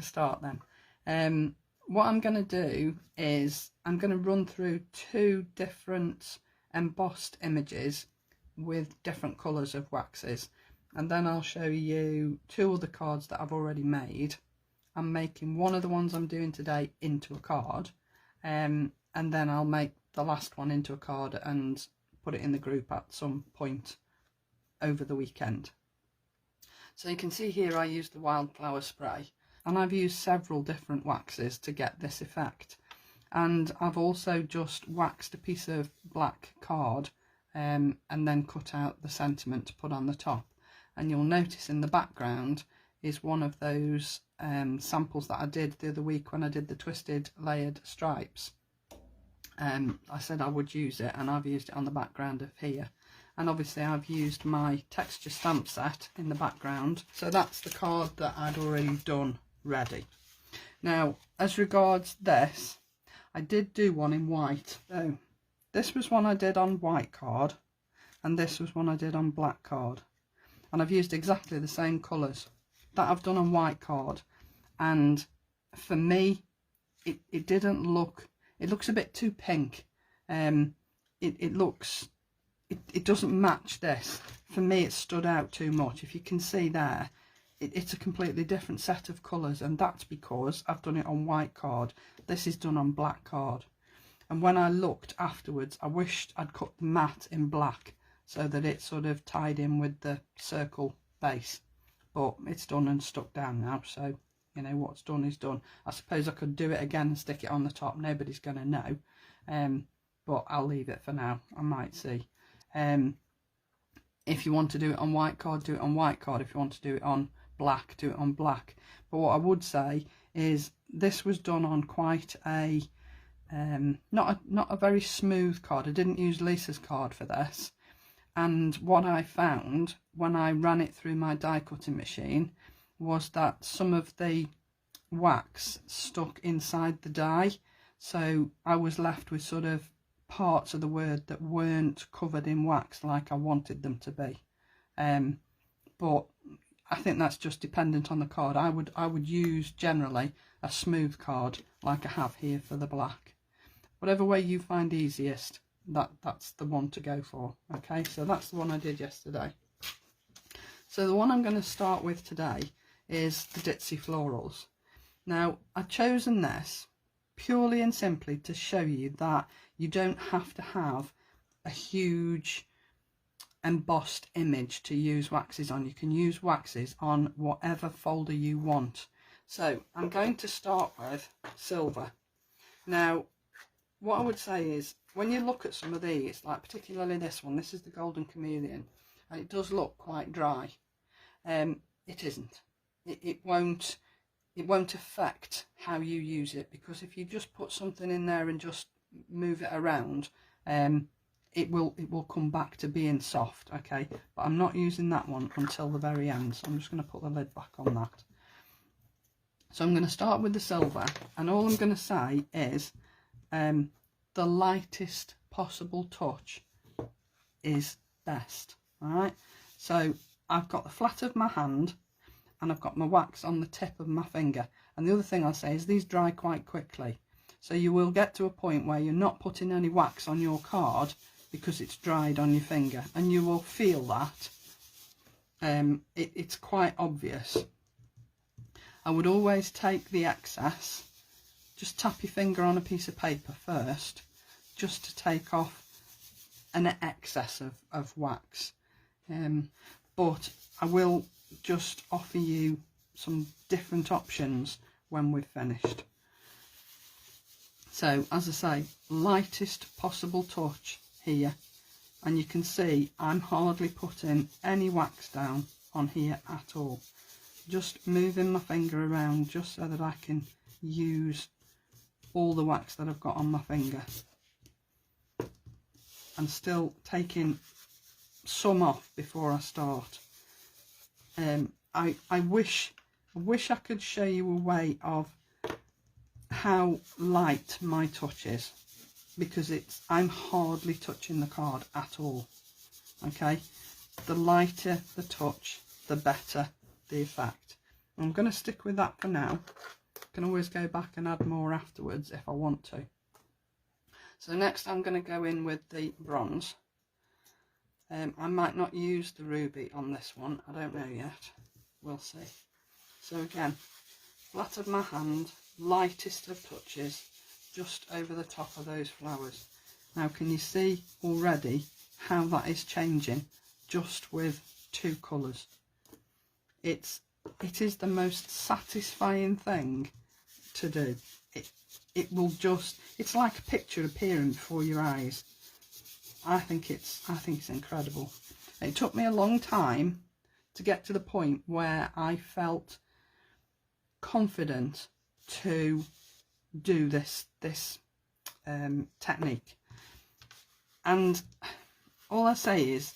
start then. What I'm going to do is I'm going to run through 2 different embossed images with different colours of waxes, and then I'll show you 2 other cards that I've already made. I'm making one of the ones I'm doing today into a card, and then I'll make the last one into a card and put it in the group at some point over the weekend. So you can see here I used the wildflower spray, and I've used several different waxes to get this effect, and I've also just waxed a piece of black card and then cut out the sentiment to put on the top. And you'll notice in the background is one of those samples that I did the other week when I did the twisted layered stripes. I said I would use it, and I've used it on the background of here. And obviously I've used my texture stamp set in the background, so that's the card that I'd already done ready. Now as regards this, I did do one in white. So this was one I did on white card, and this was one I did on black card, and I've used exactly the same colours that I've done on white card. And for me it didn't look, it looks a bit too pink. It doesn't match this. For me it stood out too much. If you can see there, it's a completely different set of colours, and that's because I've done it on white card. This is done on black card. And when I looked afterwards, I wished I'd cut the mat in black so that it sort of tied in with the circle base. But it's done and stuck down now, so you know, what's done is done. I suppose I could do it again and stick it on the top. Nobody's going to know. But I'll leave it for now. I might see. If you want to do it on white card, do it on white card. If you want to do it on black, do it on black. But what I would say is this was done on quite a not a very smooth card. I didn't use Lisa's card for this, and what I found when I ran it through my die cutting machine was that some of the wax stuck inside the die, so I was left with sort of parts of the word that weren't covered in wax like I wanted them to be. But I think that's just dependent on the card. I would use generally a smooth card like I have here for the black. Whatever way you find easiest, that's the one to go for. Okay, so that's the one I did yesterday. So the one I'm going to start with today is the DITSY Florals. Now I've chosen this purely and simply to show you that you don't have to have a huge embossed image to use waxes on. You can use waxes on whatever folder you want. So I'm going to start with silver. Now what I would say is, when you look at some of these, like particularly this one, this is the Golden Chameleon, and it does look quite dry. It isn't. It won't affect how you use it, because if you just put something in there and just move it around, it will come back to being soft. Okay, but I'm not using that one until the very end, so I'm just going to put the lid back on that. So I'm going to start with the silver, and all I'm going to say is the lightest possible touch is best. All right, so I've got the flat of my hand and I've got my wax on the tip of my finger. And the other thing I'll say is these dry quite quickly, so you will get to a point where you're not putting any wax on your card because it's dried on your finger, and you will feel that. It's quite obvious. I would always take the excess, just tap your finger on a piece of paper first, just to take off an excess of wax. But I will just offer you some different options when we've finished. So as I say, lightest possible touch here, and you can see I'm hardly putting any wax down on here at all. Just moving my finger around just so that I can use all the wax that I've got on my finger, and still taking some off before I start. I wish I could show you a way of how light my touch is, because I'm hardly touching the card at all. Okay, the lighter the touch, the better the effect. I'm going to stick with that for now, Can always go back and add more afterwards if I want to. So next I'm going to go in with the bronze. I might not use the ruby on this one, I don't know yet, we'll see. So again, flat of my hand, lightest of touches, just over the top of those flowers. Now can you see already how that is changing just with 2 colours? It is the most satisfying thing to do. It will just, it's like a picture appearing before your eyes. I think it's incredible. It took me a long time to get to the point where I felt confident to do this technique. And all I say is,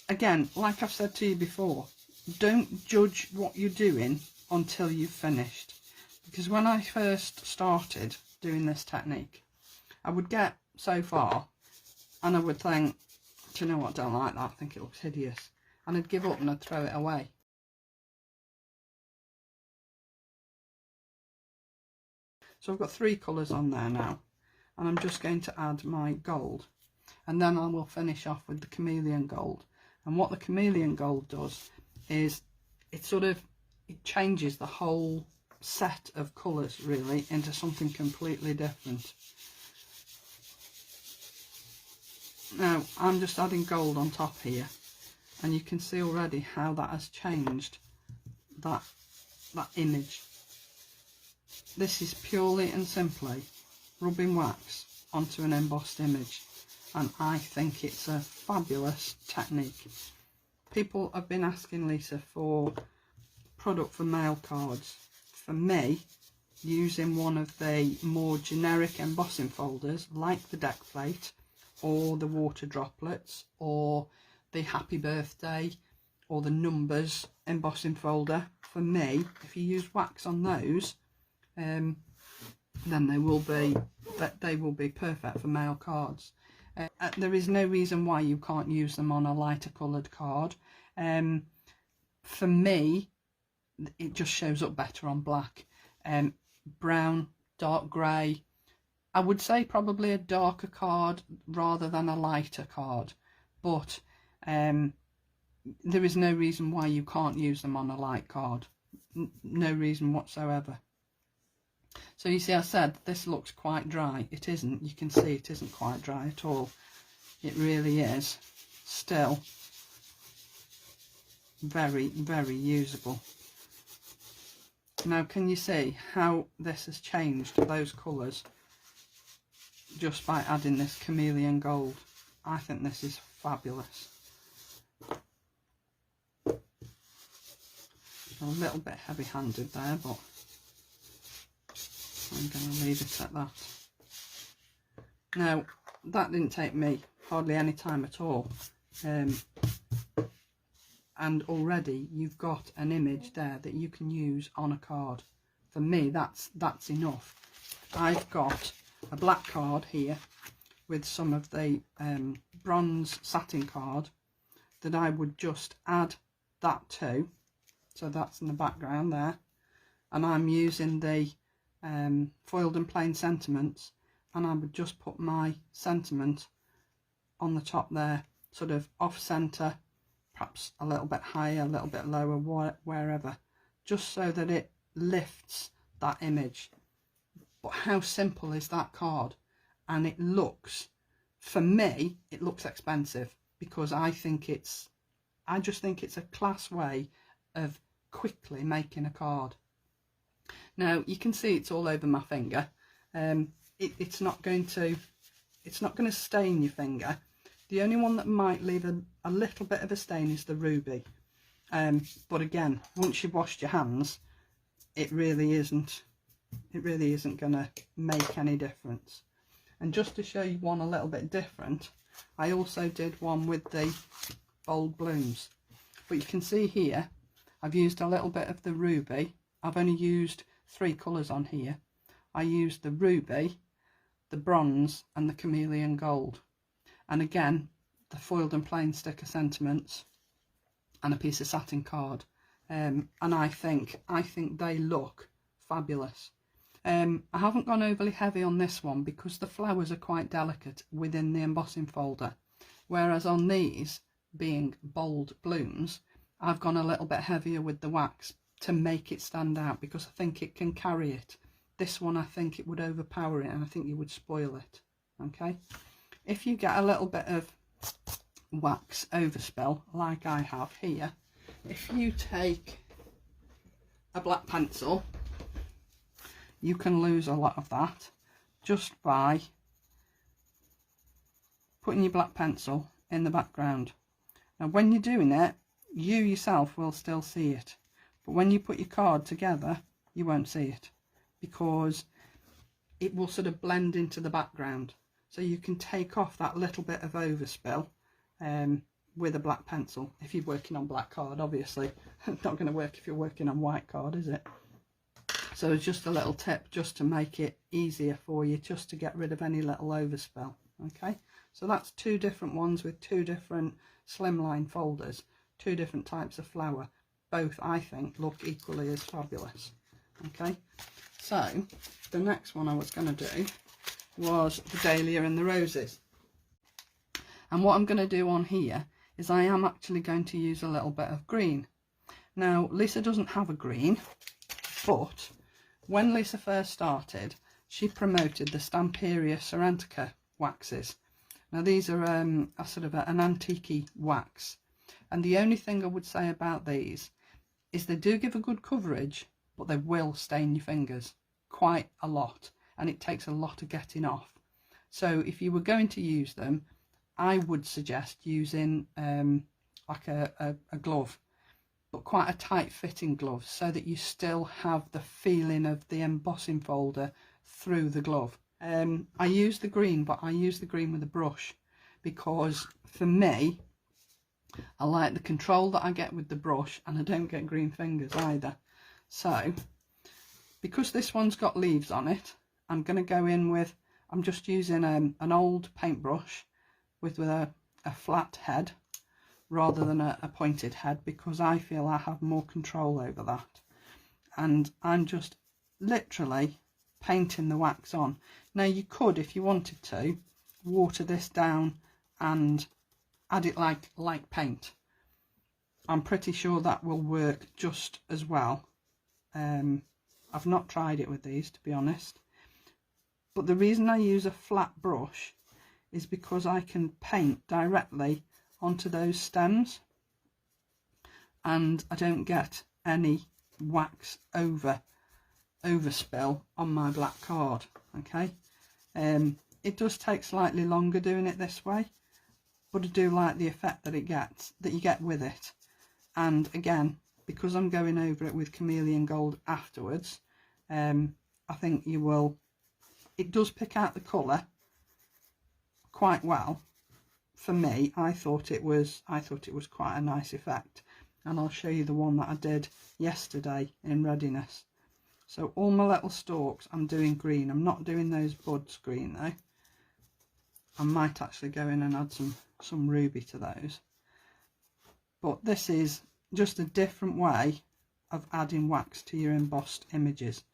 again, like I've said to you before, don't judge what you're doing until you've finished. Because when I first started doing this technique, I would get so far and I would think, do you know what, I don't like that, I think it looks hideous. And I'd give up and I'd throw it away. So I've got 3 colours on there now, and I'm just going to add my gold, and then I will finish off with the chameleon gold. And what the chameleon gold does is it changes the whole set of colours really into something completely different. Now I'm just adding gold on top here, and you can see already how that has changed that image. This is purely and simply rubbing wax onto an embossed image, and I think it's a fabulous technique. People have been asking Lisa for product for mail cards. For me, using one of the more generic embossing folders like the deck plate or the water droplets or the happy birthday or the numbers embossing folder, for me, if you use wax on those, then they will be perfect for mail cards. There is no reason why you can't use them on a lighter coloured card. For me, it just shows up better on black. Brown, dark grey. I would say probably a darker card rather than a lighter card, but there is no reason why you can't use them on a light card. No reason whatsoever. So you see, I said this looks quite dry. It isn't. You can see it isn't quite dry at all. It really is still very, very usable. Now can you see how this has changed those colours just by adding this chameleon gold? I think this is fabulous. A little bit heavy handed there, but I'm going to leave it at that. Now that didn't take me hardly any time at all, and already you've got an image there that you can use on a card. For me, that's enough. I've got a black card here with some of the bronze satin card that I would just add that to. So that's in the background there, and I'm using the foiled and plain sentiments, and I would just put my sentiment on the top there, sort of off centre, perhaps a little bit higher, a little bit lower, wherever, just so that it lifts that image. But how simple is that card? And it looks, for me, it looks expensive, because I just think it's a class way of quickly making a card. Now you can see it's all over my finger. It's not going to stain your finger. The only one that might leave a little bit of a stain is the ruby, but again, once you've washed your hands, it really isn't going to make any difference. And just to show you one a little bit different, I also did one with the bold blooms, but you can see here I've used a little bit of the ruby. I've only used 3 colours on here. I used the ruby, the bronze and the chameleon gold, and again the foiled and plain sticker sentiments and a piece of satin card. and I think they look fabulous. I haven't gone overly heavy on this one because the flowers are quite delicate within the embossing folder, whereas on these, being bold blooms, I've gone a little bit heavier with the wax to make it stand out, because I think it can carry it. This one, I think it would overpower it, and I think you would spoil it. Okay, if you get a little bit of wax overspill like I have here, if you take a black pencil, you can lose a lot of that just by putting your black pencil in the background. Now when you're doing it, you yourself will still see it, but when you put your card together, you won't see it, because it will sort of blend into the background. So you can take off that little bit of overspill with a black pencil if you're working on black card. Obviously it's not going to work if you're working on white card, is it? So it's just a little tip just to make it easier for you, just to get rid of any little overspill. Okay, so that's two different ones with two different slimline folders, two different types of flower. Both, I think, look equally as fabulous. Okay, so the next one I was going to do was the Dahlia and the roses. And what I'm going to do on here is I am actually going to use a little bit of green. Now, Lisa doesn't have a green, but when Lisa first started, she promoted the Stamperia Serentica waxes. Now these are a sort of an antique wax, and the only thing I would say about these is they do give a good coverage, but they will stain your fingers quite a lot, and it takes a lot of getting off. So if you were going to use them, I would suggest using like a glove, but quite a tight fitting glove, so that you still have the feeling of the embossing folder through the glove. I use the green, but I use the green with a brush, because for me, I like the control that I get with the brush, and I don't get green fingers either. So because this one's got leaves on it, I'm going to go in with, I'm just using an old paintbrush with a flat head rather than a pointed head, because I feel I have more control over that. And I'm just literally painting the wax on. Now you could, if you wanted to, water this down and add it like paint. I'm pretty sure that will work just as well. I've not tried it with these, to be honest, but the reason I use a flat brush is because I can paint directly onto those stems, and I don't get any wax overspill on my black card. Okay, it does take slightly longer doing it this way, but I do like the effect that you get with it. And again, because I'm going over it with Chameleon Gold afterwards, I think you will, it does pick out the colour quite well. For me, I thought it was quite a nice effect, and I'll show you the one that I did yesterday in readiness. So all my little stalks I'm doing green. I'm not doing those buds green though. I might actually go in and add some ruby to those, but this is just a different way of adding wax to your embossed images.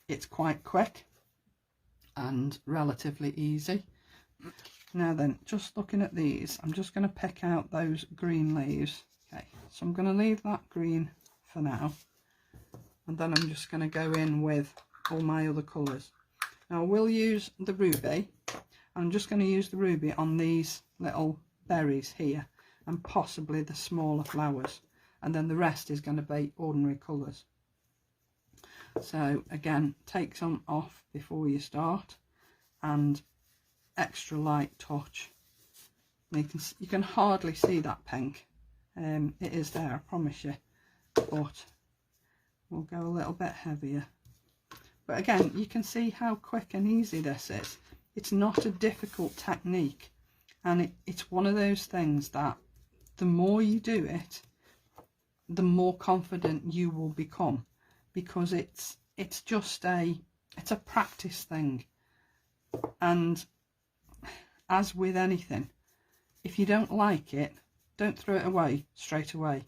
It's quite quick and relatively easy. Now then, just looking at these, I'm just going to pick out those green leaves. Okay, so I'm going to leave that green for now, and then I'm just going to go in with all my other colours. Now I will use the ruby. I'm just going to use the ruby on these little berries here, and possibly the smaller flowers, and then the rest is going to be ordinary colours. So again, take some off before you start, and extra light touch. You can hardly see that pink. It is there, I promise you, but we'll go a little bit heavier. But again, you can see how quick and easy this is. It's not a difficult technique, and it's one of those things that the more you do it, the more confident you will become, because it's just it's a practice thing. And as with anything, if you don't like it, don't throw it away straight away.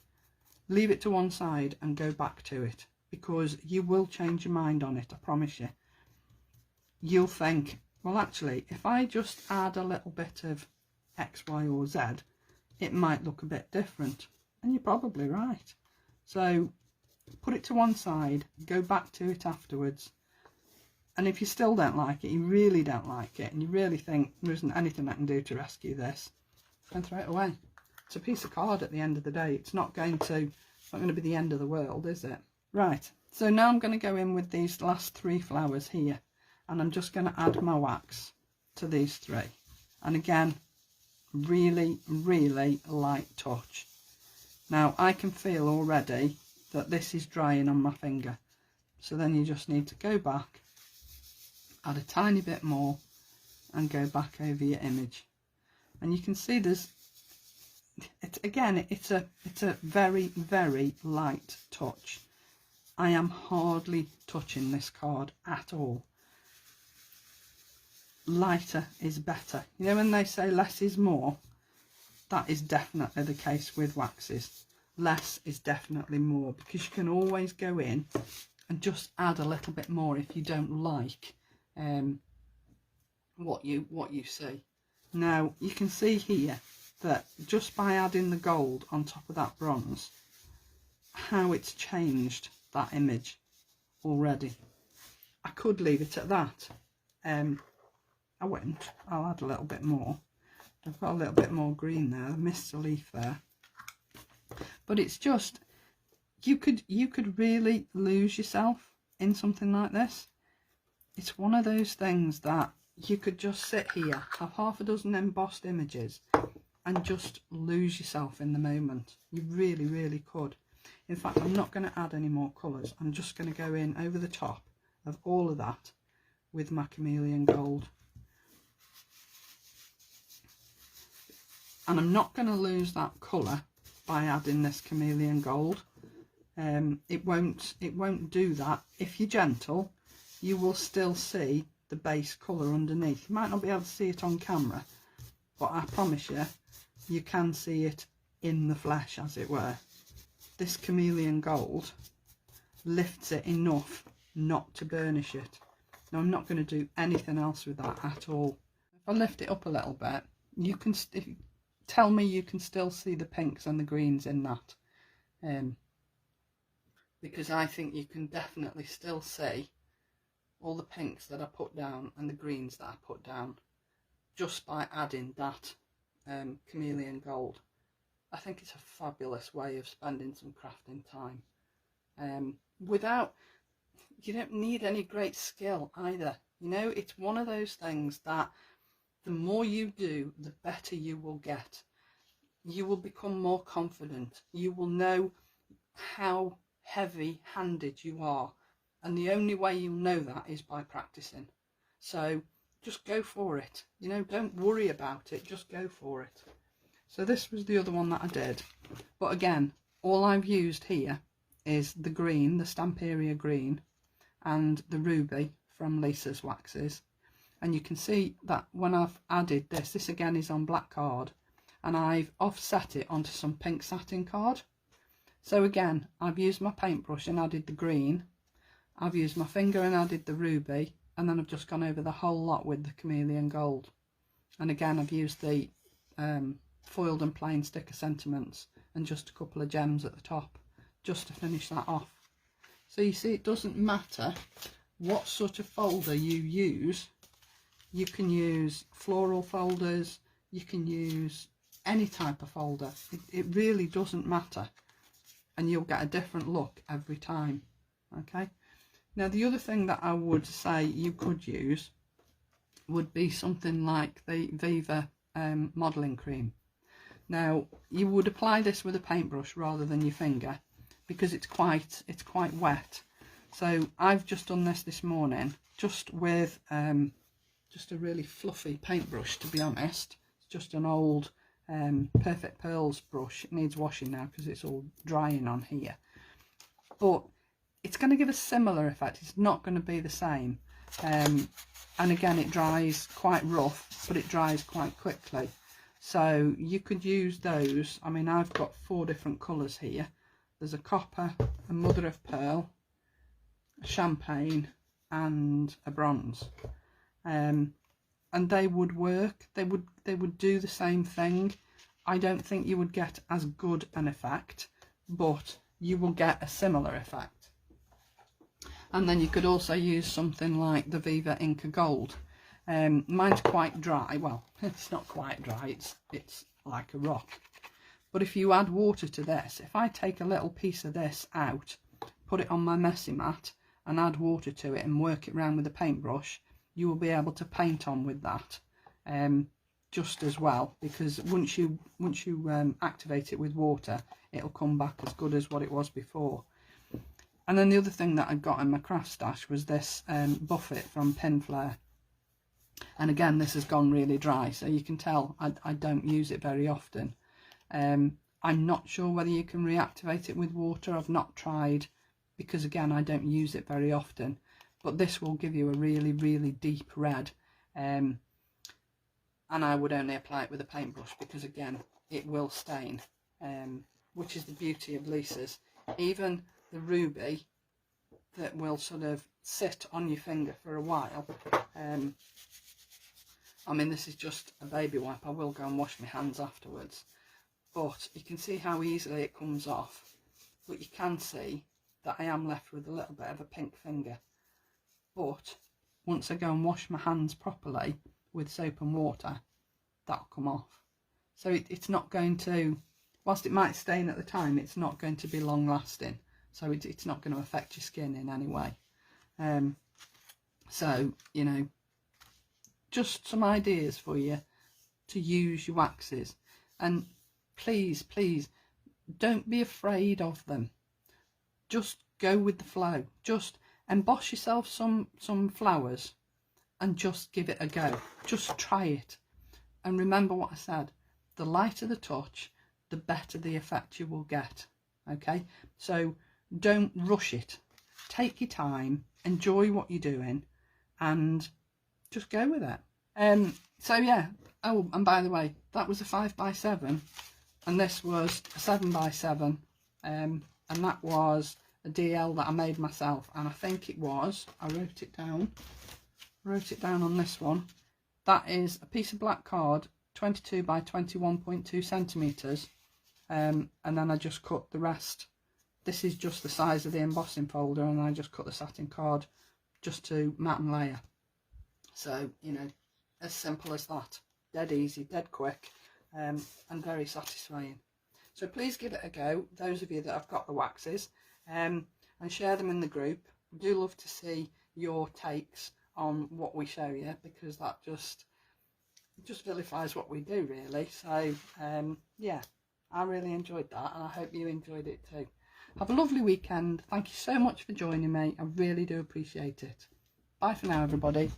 leave it to one side and go back to it, because you will change your mind on it, I promise you. You'll think, well, actually, if I just add a little bit of X, Y or Z, it might look a bit different. And you're probably right. So put it to one side, go back to it afterwards. And if you still don't like it, you really don't like it, and you really think there isn't anything I can do to rescue this, then throw it away. It's a piece of card at the end of the day. It's not going to be the end of the world, is it? Right, so now I'm going to go in with these last 3 flowers here, and I'm just going to add my wax to these 3. And again, really, really light touch. Now I can feel already that this is drying on my finger. So then you just need to go back, add a tiny bit more, and go back over your image. And you can see it's a very, very light touch. I am hardly touching this card at all. Lighter is better. You know when they say less is more? That is definitely the case with waxes. Less is definitely more, because you can always go in and just add a little bit more if you don't like what you see. Now you can see here that just by adding the gold on top of that bronze, how it's changed that image already. I could leave it at that. I won't. I'll add a little bit more. I've got a little bit more green there. I missed a leaf there. But it's just, you could really lose yourself in something like this. It's one of those things that you could just sit here, have half a dozen embossed images, and just lose yourself in the moment. You really, really could. In fact, I'm not going to add any more colours. I'm just going to go in over the top of all of that with my chameleon gold. And I'm not going to lose that colour by adding this chameleon gold. It won't do that. If you're gentle, you will still see the base colour underneath. You might not be able to see it on camera, but I promise you, you can see it in the flesh, as it were. This chameleon gold lifts it enough not to burnish it. Now I'm not going to do anything else with that at all. If I lift it up a little bit, you can tell me you can still see the pinks and the greens in that, because I think you can definitely still see all the pinks that I put down and the greens that I put down just by adding that chameleon gold. I think it's a fabulous way of spending some crafting time, you don't need any great skill either. You know, it's one of those things that the more you do, the better you will get. You will become more confident. You will know how heavy-handed you are. And the only way you'll know that is by practicing. So just go for it. You know, don't worry about it. Just go for it. So this was the other one that I did. But again, all I've used here is the green, the Stamperia green, and the ruby from Lisa's waxes. And you can see that when I've added this again is on black card, and I've offset it onto some pink satin card. So again, I've used my paintbrush and added the green, I've used my finger and added the ruby, and then I've just gone over the whole lot with the chameleon gold. And again, I've used the foiled and plain sticker sentiments and just a couple of gems at the top just to finish that off. So you see, it doesn't matter what sort of folder you use. You can use floral folders, you can use any type of folder. It really doesn't matter, and you'll get a different look every time. Okay, now the other thing that I would say you could use would be something like the Viva modelling cream. Now you would apply this with a paintbrush rather than your finger, because it's quite wet. So I've just done this morning just with just a really fluffy paintbrush, to be honest. It's just an old Perfect Pearls brush. It needs washing now because it's all drying on here, but it's going to give a similar effect. It's not going to be the same, and again, it dries quite rough, but it dries quite quickly. So you could use those. I mean, I've got 4 different colours here, there's a copper, a mother of pearl, a champagne and a bronze, and they would work. They would do the same thing. I don't think you would get as good an effect, but you will get a similar effect. And then you could also use something like the Viva Inca Gold. Mine's quite dry. Well, it's not quite dry, it's like a rock. But if you add water to this, if I take a little piece of this out, put it on my messy mat and add water to it and work it around with a paintbrush, you will be able to paint on with that just as well, because once you activate it with water, it'll come back as good as what it was before. And then the other thing that I got in my craft stash was this buffet from Pinflair. And again, this has gone really dry, so you can tell I don't use it very often. I'm not sure whether you can reactivate it with water. I've not tried, because again, I don't use it very often. But this will give you a really, really deep red. And I would only apply it with a paintbrush, because again, it will stain, which is the beauty of Lisa's. Even the ruby that will sort of sit on your finger for a while. I mean, this is just a baby wipe. I will go and wash my hands afterwards. But you can see how easily it comes off. But you can see that I am left with a little bit of a pink finger. But once I go and wash my hands properly with soap and water, that'll come off. So it's not going to, whilst it might stain at the time, it's not going to be long lasting. So it's not going to affect your skin in any way. So, you know, just some ideas for you to use your waxes. And please, please, don't be afraid of them. Just go with the flow. Just emboss yourself some flowers and just give it a go. Just try it. And remember what I said, the lighter the touch, the better the effect you will get. Okay, so don't rush it. Take your time, enjoy what you're doing, and just go with it. So yeah, oh, and by the way, that was a 5x7 and this was a 7x7, and that was a DL that I made myself, and I think it was, I wrote it down on this one. That is a piece of black card, 22 by 21.2 centimetres, and then I just cut the rest. This is just the size of the embossing folder, and I just cut the satin card just to mat and layer. So, you know, as simple as that. Dead easy, dead quick, and very satisfying. So please give it a go, those of you that have got the waxes, and share them in the group. I do love to see your takes on what we show you, because that just vilifies what we do, really. So yeah, I really enjoyed that, and I hope you enjoyed it too. Have a lovely weekend. Thank you so much for joining me. I really do appreciate it. Bye for now, everybody.